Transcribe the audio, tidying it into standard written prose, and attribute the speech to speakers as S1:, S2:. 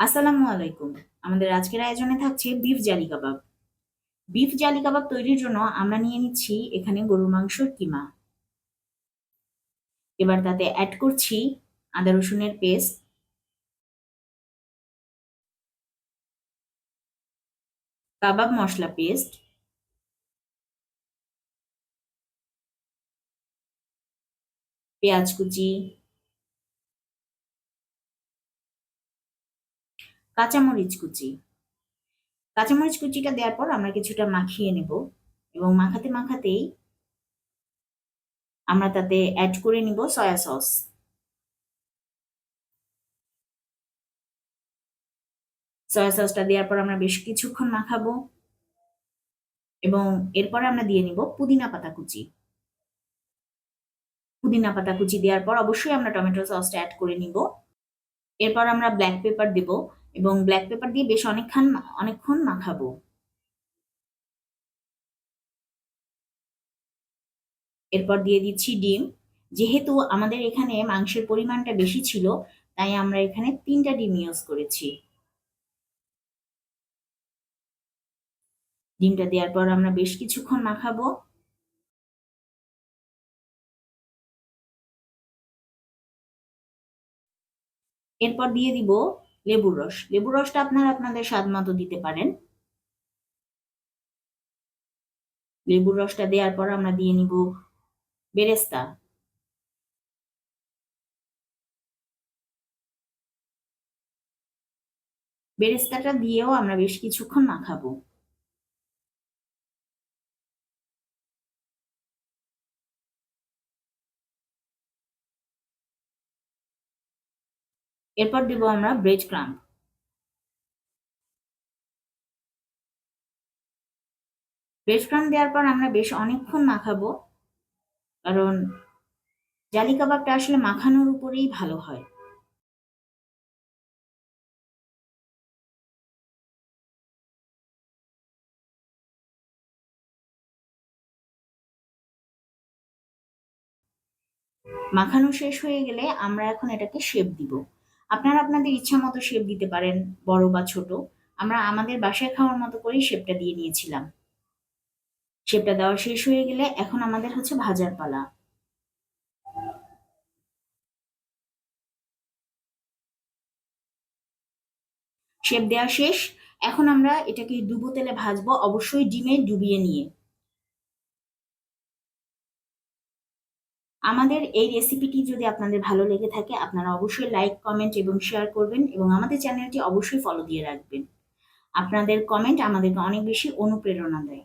S1: আসসালামু আলাইকুম। আমাদের আজকের আয়োজনে থাকছে বিফ জালি কাবাব। বিফ জালি কাবাব তৈরির জন্য আমরা নিয়ে নিচ্ছি এখানে গরুর মাংসর কিমা। এবার তাতে অ্যাড করছি আদা রসুনের পেস্ট, কাবাব মশলা পেস্ট, পেঁয়াজ কুচি, কাঁচামরিচ কুচি। কাঁচামরিচ কুচিটা দেওয়ার পর আমরা কিছুটা মাখিয়ে নেব এবং মাখাতে মাখাতেই আমরা তাতে অ্যাড করে নিব সয়া সস। সয়া সসটা দেওয়ার পর আমরা বেশ কিছুক্ষণ মাখাবো এবং এরপরে আমরা দিয়ে নিব পুদিনা পাতা কুচি। পুদিনা পাতা কুচি দেওয়ার পর অবশ্যই আমরা টমেটো সসটা অ্যাড করে নিব। এরপর আমরা ব্ল্যাক পেপার দেব এবং ব্ল্যাক পেপার দিয়ে বেশ অনেকক্ষণ মাখাবো। এরপর দিয়ে দিচ্ছি ডিম। যেহেতু আমাদের এখানে মাংসের পরিমাণটা বেশি ছিল, তাই আমরা এখানে 3টা ডিম ইউজ করেছি। ডিমটা দেওয়ার পর আমরা বেশ কিছুক্ষণ মাখাবো। এরপর দিয়ে দিব লেবুর রস। লেবুর রসটা আপনারা আপনাদের স্বাদ মতো দিতে পারেন। লেবুর রসটা দেওয়ার পর আমরা দিয়ে নিব বেরেস্তা। বেরেস্তাটা দিয়েও আমরা বেশ কিছুক্ষণ মাখাবো। এরপর দেব আমরা ব্রেড ক্রাম্ব। ব্রেড ক্রাম্ব দেওয়ার পর আমরা বেশ অনেকক্ষণ মাখাবো, কারণ জালি কাবাবটা আসলে মাখানোর উপরেই ভালো হয়। মাখানো শেষ হয়ে গেলে আমরা এখন এটাকে শেপ দিব। আপনারা আপনাদের ইচ্ছা মতো শেপ দিতে পারেন, বড় বা ছোট। আমরা আমাদের বাসায় খাওয়ার মতো করেই শেপটা দিয়ে নিয়েছিলাম। শেপটা দেওয়া শেষ হয়ে গেলে এখন আমাদের হচ্ছে ভাজার পালা। শেপ দেওয়া শেষ। এখন আমরা এটাকে ডুবো তেলে ভাজবো, অবশ্যই ডিমে ডুবিয়ে নিয়ে। আমাদের এই রেসিপিটি যদি আপনাদের ভালো লেগে থাকে, আপনারা অবশ্যই লাইক, কমেন্ট এবং শেয়ার করবেন এবং আমাদের চ্যানেলটি অবশ্যই ফলো দিয়ে রাখবেন। আপনাদের কমেন্ট আমাদেরকে অনেক বেশি অনুপ্রেরণা দেয়।